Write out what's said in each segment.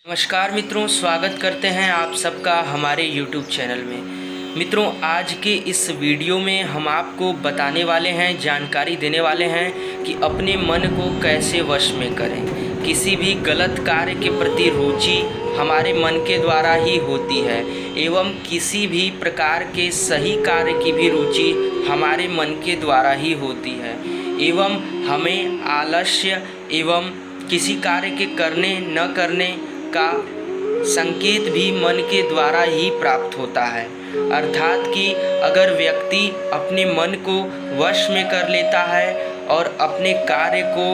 नमस्कार मित्रों, स्वागत करते हैं आप सबका हमारे YouTube चैनल में। मित्रों, आज के इस वीडियो में हम आपको बताने वाले हैं, जानकारी देने वाले हैं कि अपने मन को कैसे वश में करें। किसी भी गलत कार्य के प्रति रुचि हमारे मन के द्वारा ही होती है एवं किसी भी प्रकार के सही कार्य की भी रुचि हमारे मन के द्वारा ही होती है एवं हमें आलस्य एवं किसी कार्य के करने न करने का संकेत भी मन के द्वारा ही प्राप्त होता है। अर्थात कि अगर व्यक्ति अपने मन को वश में कर लेता है और अपने कार्य को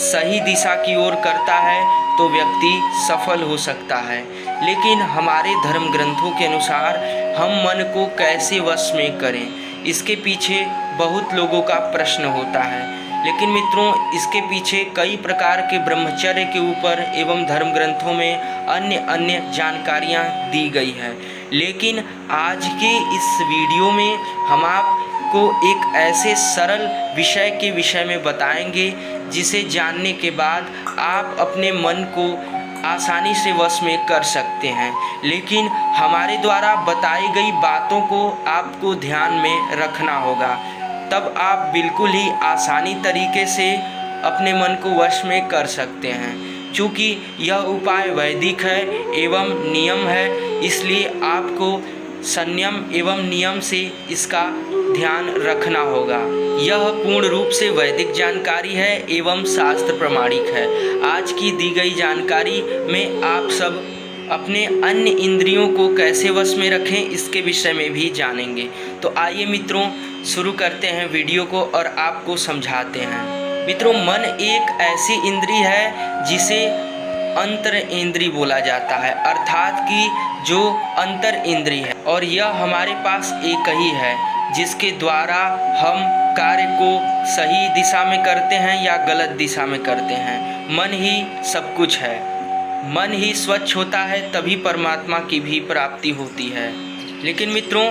सही दिशा की ओर करता है तो व्यक्ति सफल हो सकता है। लेकिन हमारे धर्म ग्रंथों के अनुसार हम मन को कैसे वश में करें, इसके पीछे बहुत लोगों का प्रश्न होता है। लेकिन मित्रों, इसके पीछे कई प्रकार के ब्रह्मचर्य के ऊपर एवं धर्म ग्रंथों में अन्य जानकारियाँ दी गई है। लेकिन आज के इस वीडियो में हम आपको एक ऐसे सरल विषय के विषय में बताएंगे जिसे जानने के बाद आप अपने मन को आसानी से वश में कर सकते हैं। लेकिन हमारे द्वारा बताई गई बातों को आपको ध्यान में रखना होगा, तब आप बिल्कुल ही आसानी तरीके से अपने मन को वश में कर सकते हैं। चूँकि यह उपाय वैदिक है एवं नियम है, इसलिए आपको संयम एवं नियम से इसका ध्यान रखना होगा। यह पूर्ण रूप से वैदिक जानकारी है एवं शास्त्र प्रमाणिक है। आज की दी गई जानकारी में आप सब अपने अन्य इंद्रियों को कैसे वश में रखें, इसके विषय में भी जानेंगे। तो आइए मित्रों, शुरू करते हैं वीडियो को और आपको समझाते हैं। मित्रों, मन एक ऐसी इंद्री है जिसे अंतर इंद्री बोला जाता है, अर्थात कि जो अंतर इंद्री है, और यह हमारे पास एक ही है जिसके द्वारा हम कार्य को सही दिशा में करते हैं या गलत दिशा में करते हैं। मन ही सब कुछ है। मन ही स्वच्छ होता है तभी परमात्मा की भी प्राप्ति होती है। लेकिन मित्रों,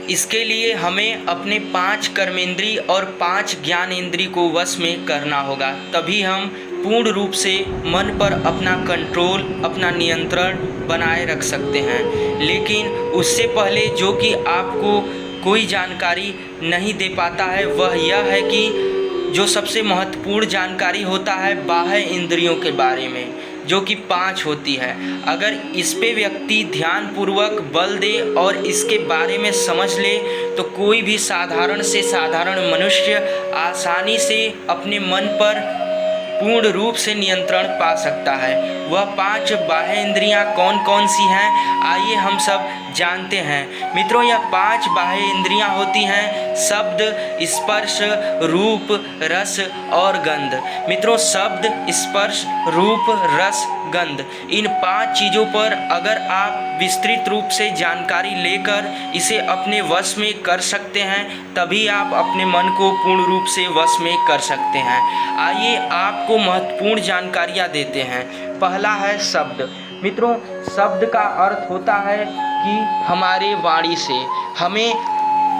इसके लिए हमें अपने 5 कर्मेंद्री और 5 ज्ञानेंद्री को वश में करना होगा, तभी हम पूर्ण रूप से मन पर अपना कंट्रोल, अपना नियंत्रण बनाए रख सकते हैं। लेकिन उससे पहले जो कि आपको कोई जानकारी नहीं दे पाता है वह यह है कि जो सबसे महत्वपूर्ण जानकारी होता है बाह्य इंद्रियों के बारे में, जो कि 5 होती है। अगर इस पे व्यक्ति ध्यानपूर्वक बल दे और इसके बारे में समझ ले तो कोई भी साधारण से साधारण मनुष्य आसानी से अपने मन पर पूर्ण रूप से नियंत्रण पा सकता है। वह 5 बाह्य इंद्रियां कौन कौन सी हैं, आइए हम सब जानते हैं। मित्रों, यह 5 बाह्य इंद्रियां होती हैं शब्द, स्पर्श, रूप, रस और गंध। मित्रों, शब्द, स्पर्श, रूप, रस, गंध, इन 5 चीज़ों पर अगर आप विस्तृत रूप से जानकारी लेकर इसे अपने वश में कर सकते हैं तभी आप अपने मन को पूर्ण रूप से वश में कर सकते हैं। आइए आपको महत्वपूर्ण जानकारियाँ देते हैं। पहला है शब्द। मित्रों, शब्द का अर्थ होता है कि हमारे वाणी से हमें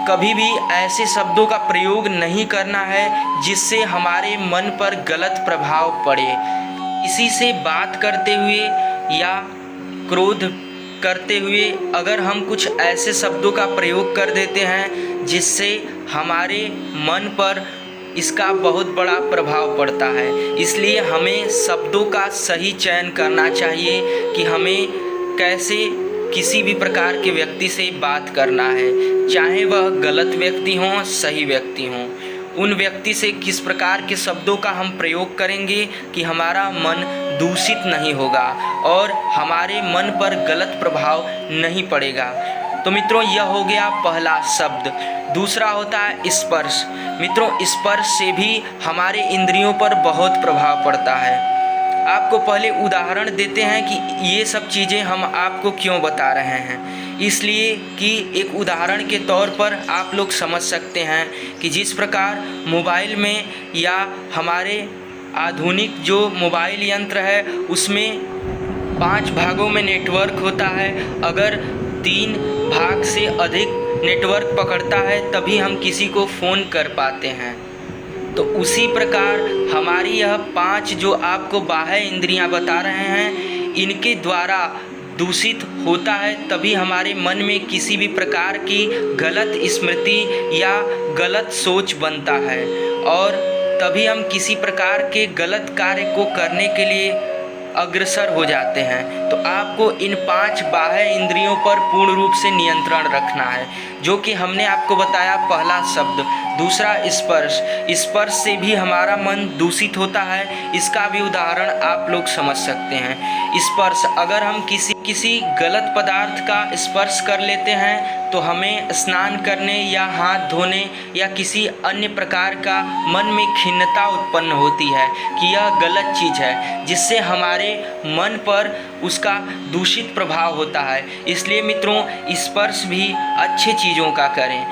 कभी भी ऐसे शब्दों का प्रयोग नहीं करना है जिससे हमारे मन पर गलत प्रभाव पड़े। किसी से बात करते हुए या क्रोध करते हुए अगर हम कुछ ऐसे शब्दों का प्रयोग कर देते हैं जिससे हमारे मन पर इसका बहुत बड़ा प्रभाव पड़ता है, इसलिए हमें शब्दों का सही चयन करना चाहिए कि हमें कैसे किसी भी प्रकार के व्यक्ति से बात करना है, चाहे वह गलत व्यक्ति हों, सही व्यक्ति हों। उन व्यक्ति से किस प्रकार के शब्दों का हम प्रयोग करेंगे कि हमारा मन दूषित नहीं होगा और हमारे मन पर गलत प्रभाव नहीं पड़ेगा। तो मित्रों, यह हो गया पहला शब्द। दूसरा होता है स्पर्श। मित्रों, स्पर्श से भी हमारे इंद्रियों पर बहुत प्रभाव पड़ता है। आपको पहले उदाहरण देते हैं कि ये सब चीज़ें हम आपको क्यों बता रहे हैं, इसलिए कि एक उदाहरण के तौर पर आप लोग समझ सकते हैं कि जिस प्रकार मोबाइल में या हमारे आधुनिक जो मोबाइल यंत्र है उसमें 5 भागों में नेटवर्क होता है। अगर 3 भाग से अधिक नेटवर्क पकड़ता है तभी हम किसी को फ़ोन कर पाते हैं। तो उसी प्रकार हमारी यह 5 जो आपको बाह्य इंद्रियां बता रहे हैं, इनके द्वारा दूषित होता है तभी हमारे मन में किसी भी प्रकार की गलत स्मृति या गलत सोच बनता है और तभी हम किसी प्रकार के गलत कार्य को करने के लिए अग्रसर हो जाते हैं। तो आपको इन 5 बाह्य इंद्रियों पर पूर्ण रूप से नियंत्रण रखना है, जो कि हमने आपको बताया। पहला शब्द, दूसरा स्पर्श। स्पर्श से भी हमारा मन दूषित होता है, इसका भी उदाहरण आप लोग समझ सकते हैं। स्पर्श, अगर हम किसी गलत पदार्थ का स्पर्श कर लेते हैं तो हमें स्नान करने या हाथ धोने या किसी अन्य प्रकार का मन में खिन्नता उत्पन्न होती है कि यह गलत चीज़ है, जिससे हमारे मन पर उसका दूषित प्रभाव होता है। इसलिए मित्रों, स्पर्श भी अच्छी चीज़ों का करें।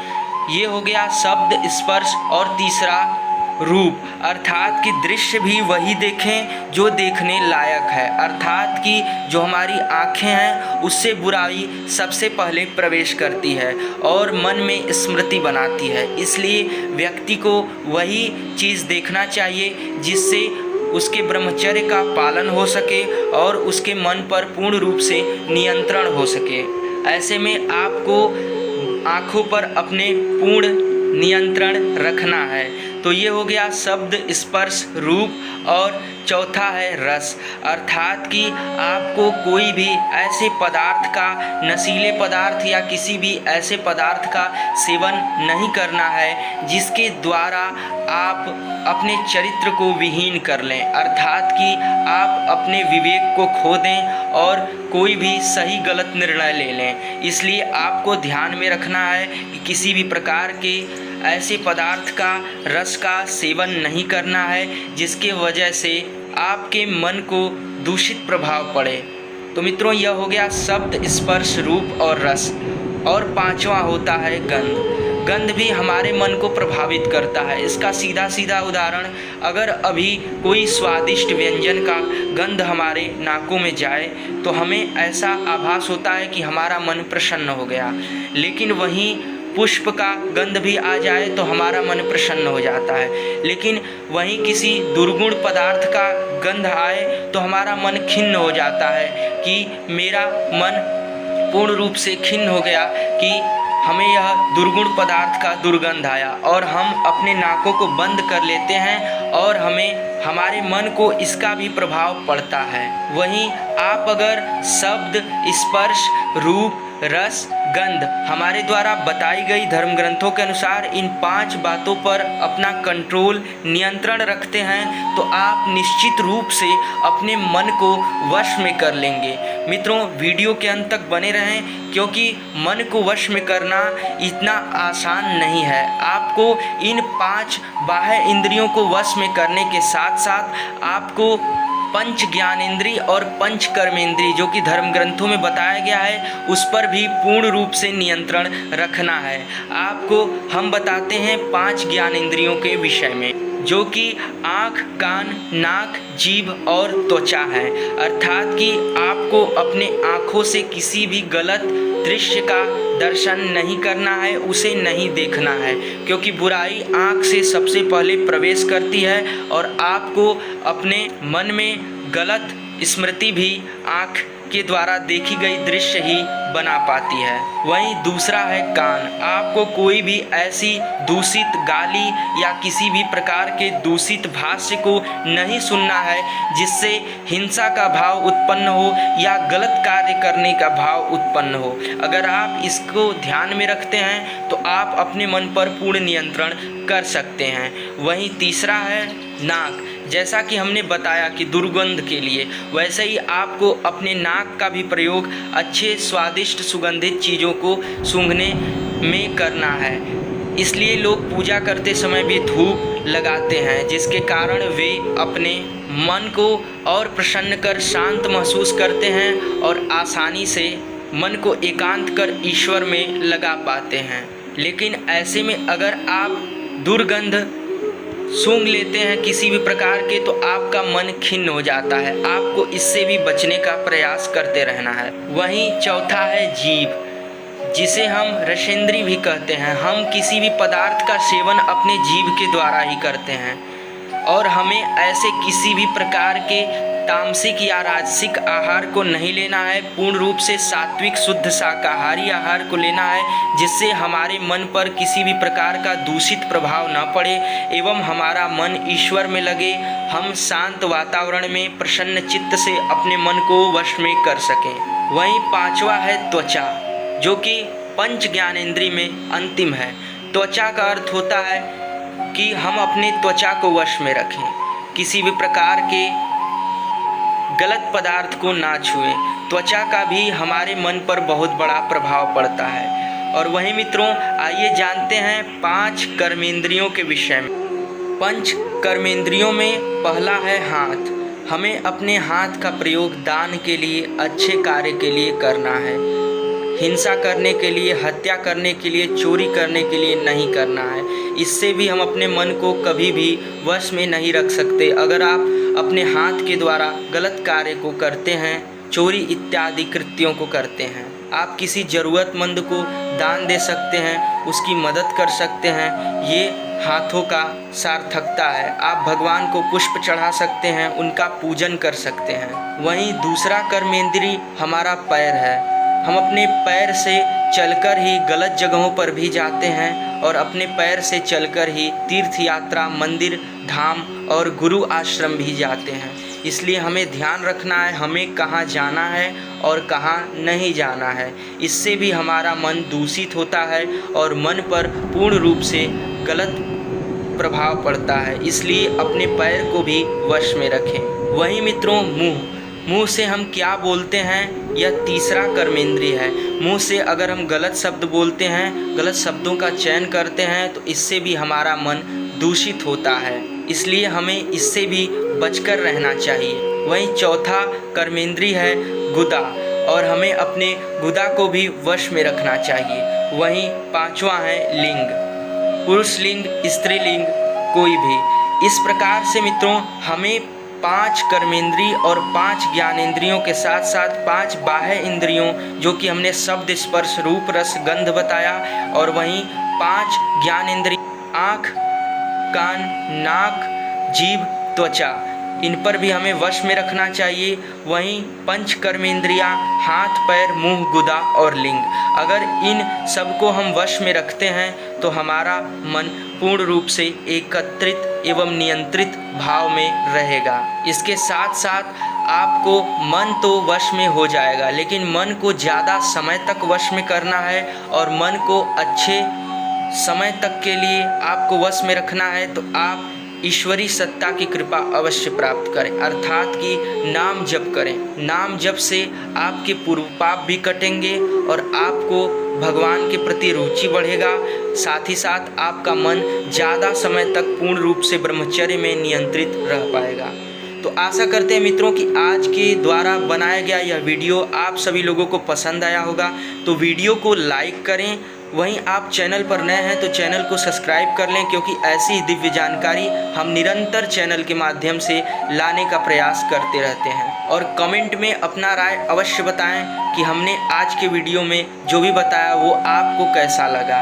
ये हो गया शब्द, स्पर्श। और तीसरा रूप, अर्थात कि दृश्य भी वही देखें जो देखने लायक है। अर्थात कि जो हमारी आँखें हैं उससे बुराई सबसे पहले प्रवेश करती है और मन में स्मृति बनाती है। इसलिए व्यक्ति को वही चीज़ देखना चाहिए जिससे उसके ब्रह्मचर्य का पालन हो सके और उसके मन पर पूर्ण रूप से नियंत्रण हो सके। ऐसे में आपको आँखों पर अपने पूर्ण नियंत्रण रखना है। तो ये हो गया शब्द, स्पर्श, रूप। और चौथा है रस, अर्थात कि आपको कोई भी ऐसे पदार्थ का, नशीले पदार्थ या किसी भी ऐसे पदार्थ का सेवन नहीं करना है जिसके द्वारा आप अपने चरित्र को विहीन कर लें। अर्थात कि आप अपने विवेक को खो दें और कोई भी सही गलत निर्णय ले लें। इसलिए आपको ध्यान में रखना है कि किसी भी प्रकार के ऐसे पदार्थ का, रस का सेवन नहीं करना है जिसके वजह से आपके मन को दूषित प्रभाव पड़े। तो मित्रों, यह हो गया शब्द, स्पर्श, रूप और रस। और पांचवा होता है गंध। गंध भी हमारे मन को प्रभावित करता है। इसका सीधा सीधा उदाहरण, अगर अभी कोई स्वादिष्ट व्यंजन का गंध हमारे नाकों में जाए तो हमें ऐसा आभास होता है कि हमारा मन प्रसन्न हो गया। लेकिन वहीं पुष्प का गंध भी आ जाए तो हमारा मन प्रसन्न हो जाता है। लेकिन वहीं किसी दुर्गुण पदार्थ का गंध आए तो हमारा मन खिन्न हो जाता है कि मेरा मन पूर्ण रूप से खिन्न हो गया कि हमें यह दुर्गुण पदार्थ का दुर्गंध आया, और हम अपने नाकों को बंद कर लेते हैं और हमारे मन को इसका भी प्रभाव पड़ता है। वहीं आप अगर शब्द, स्पर्श, रूप, रस, गंध हमारे द्वारा बताई गई धर्म ग्रंथों के अनुसार इन 5 बातों पर अपना कंट्रोल, नियंत्रण रखते हैं तो आप निश्चित रूप से अपने मन को वश में कर लेंगे। मित्रों, वीडियो के अंत तक बने रहें क्योंकि मन को वश में करना इतना आसान नहीं है। आपको इन 5 बाह्य इंद्रियों को वश में करने के साथ साथ आपको पंच ज्ञानेंद्रिय और पंच कर्मेंद्रिय, जो कि धर्म ग्रंथों में बताया गया है, उस पर भी पूर्ण रूप से नियंत्रण रखना है। आपको हम बताते हैं 5 ज्ञानेंद्रियों के विषय में, जो कि आँख, कान, नाक, जीभ और त्वचा है। अर्थात कि आपको अपने आँखों से किसी भी गलत दृश्य का दर्शन नहीं करना है, उसे नहीं देखना है, क्योंकि बुराई आँख से सबसे पहले प्रवेश करती है और आपको अपने मन में गलत स्मृति भी आँख के द्वारा देखी गई दृश्य ही बना पाती है। वहीं दूसरा है कान। आपको कोई भी ऐसी दूषित गाली या किसी भी प्रकार के दूषित भाष्य को नहीं सुनना है जिससे हिंसा का भाव उत्पन्न हो या गलत कार्य करने का भाव उत्पन्न हो। अगर आप इसको ध्यान में रखते हैं तो आप अपने मन पर पूर्ण नियंत्रण कर सकते हैं। वहीं तीसरा है नाक। जैसा कि हमने बताया कि दुर्गंध के लिए, वैसे ही आपको अपने नाक का भी प्रयोग अच्छे स्वादिष्ट सुगंधित चीज़ों को सूंघने में करना है। इसलिए लोग पूजा करते समय भी धूप लगाते हैं, जिसके कारण वे अपने मन को और प्रसन्न कर शांत महसूस करते हैं और आसानी से मन को एकांत कर ईश्वर में लगा पाते हैं। लेकिन ऐसे में अगर आप दुर्गंध सूंघ लेते हैं किसी भी प्रकार के तो आपका मन खिन्न हो जाता है। आपको इससे भी बचने का प्रयास करते रहना है। वहीं चौथा है जीभ, जिसे हम रसेंद्री भी कहते हैं। हम किसी भी पदार्थ का सेवन अपने जीभ के द्वारा ही करते हैं और हमें ऐसे किसी भी प्रकार के तामसिक या राजसिक आहार को नहीं लेना है। पूर्ण रूप से सात्विक शुद्ध शाकाहारी आहार को लेना है, जिससे हमारे मन पर किसी भी प्रकार का दूषित प्रभाव न पड़े एवं हमारा मन ईश्वर में लगे, हम शांत वातावरण में प्रसन्न चित्त से अपने मन को वश में कर सकें। वहीं पांचवा है त्वचा, जो कि पंच ज्ञानेंद्रिय में अंतिम है। त्वचा का अर्थ होता है कि हम अपने त्वचा को वश में रखें, किसी भी प्रकार के गलत पदार्थ को ना छुएं। त्वचा का भी हमारे मन पर बहुत बड़ा प्रभाव पड़ता है। और वहीं मित्रों, आइए जानते हैं 5 कर्मेंद्रियों के विषय में। पंच कर्मेंद्रियों में पहला है हाथ। हमें अपने हाथ का प्रयोग दान के लिए, अच्छे कार्य के लिए करना है। हिंसा करने के लिए, हत्या करने के लिए, चोरी करने के लिए नहीं करना है। इससे भी हम अपने मन को कभी भी वश में नहीं रख सकते। अगर आप अपने हाथ के द्वारा गलत कार्य को करते हैं, चोरी इत्यादि कृत्यों को करते हैं, आप किसी ज़रूरतमंद को दान दे सकते हैं, उसकी मदद कर सकते हैं। ये हाथों का सार्थकता है। आप भगवान को पुष्प चढ़ा सकते हैं, उनका पूजन कर सकते हैं। वहीं दूसरा कर्मेंद्रिय हमारा पैर है। हम अपने पैर से चलकर ही गलत जगहों पर भी जाते हैं और अपने पैर से चलकर ही तीर्थ यात्रा, मंदिर, धाम और गुरु आश्रम भी जाते हैं। इसलिए हमें ध्यान रखना है हमें कहाँ जाना है और कहाँ नहीं जाना है। इससे भी हमारा मन दूषित होता है और मन पर पूर्ण रूप से गलत प्रभाव पड़ता है। इसलिए अपने पैर को भी वश में रखें। वहीं मित्रों, मुँह से हम क्या बोलते हैं, यह तीसरा कर्मेंद्रिय है। मुंह से अगर हम गलत शब्द बोलते हैं, गलत शब्दों का चयन करते हैं, तो इससे भी हमारा मन दूषित होता है। इसलिए हमें इससे भी बचकर रहना चाहिए। वहीं चौथा कर्मेंद्रिय है गुदा, और हमें अपने गुदा को भी वश में रखना चाहिए। वहीं पांचवा है लिंग, पुरुष लिंग, स्त्रीलिंग, कोई भी। इस प्रकार से मित्रों, हमें 5 कर्मेंद्रिय और 5 ज्ञानेंद्रियों के साथ साथ 5 बाह्य इंद्रियों, जो कि हमने शब्द, स्पर्श, रूप, रस, गंध बताया, और वहीं 5 ज्ञानेंद्रिय आँख, कान, नाक, जीभ, त्वचा, इन पर भी हमें वश में रखना चाहिए। वहीं पंच कर्मेंद्रियाँ हाथ, पैर, मुंह, गुदा और लिंग, अगर इन सबको हम वश में रखते हैं तो हमारा मन पूर्ण रूप से एकत्रित एवं नियंत्रित भाव में रहेगा। इसके साथ साथ आपको मन तो वश में हो जाएगा, लेकिन मन को ज़्यादा समय तक वश में करना है और मन को अच्छे समय तक के लिए आपको वश में रखना है। तो आप ईश्वरी सत्ता की कृपा अवश्य प्राप्त करें, अर्थात कि नाम जप करें। नाम जप से आपके पूर्व पाप भी कटेंगे और आपको भगवान के प्रति रुचि बढ़ेगा। साथ ही साथ आपका मन ज़्यादा समय तक पूर्ण रूप से ब्रह्मचर्य में नियंत्रित रह पाएगा। तो आशा करते हैं मित्रों कि आज के द्वारा बनाया गया यह वीडियो आप सभी लोगों को पसंद आया होगा। तो वीडियो को लाइक करें। वहीं आप चैनल पर नए हैं तो चैनल को सब्सक्राइब कर लें, क्योंकि ऐसी ही दिव्य जानकारी हम निरंतर चैनल के माध्यम से लाने का प्रयास करते रहते हैं। और कमेंट में अपना राय अवश्य बताएं कि हमने आज के वीडियो में जो भी बताया वो आपको कैसा लगा।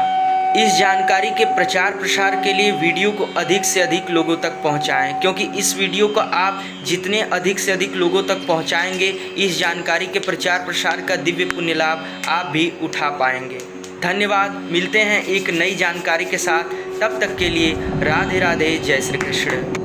इस जानकारी के प्रचार प्रसार के लिए वीडियो को अधिक से अधिक लोगों तक पहुंचाएं, क्योंकि इस वीडियो को आप जितने अधिक से अधिक लोगों तक पहुंचाएंगे, इस जानकारी के प्रचार प्रसार का दिव्य पुण्य लाभ आप भी उठा पाएंगे। धन्यवाद। मिलते हैं एक नई जानकारी के साथ, तब तक के लिए राधे राधे, जय श्री कृष्ण।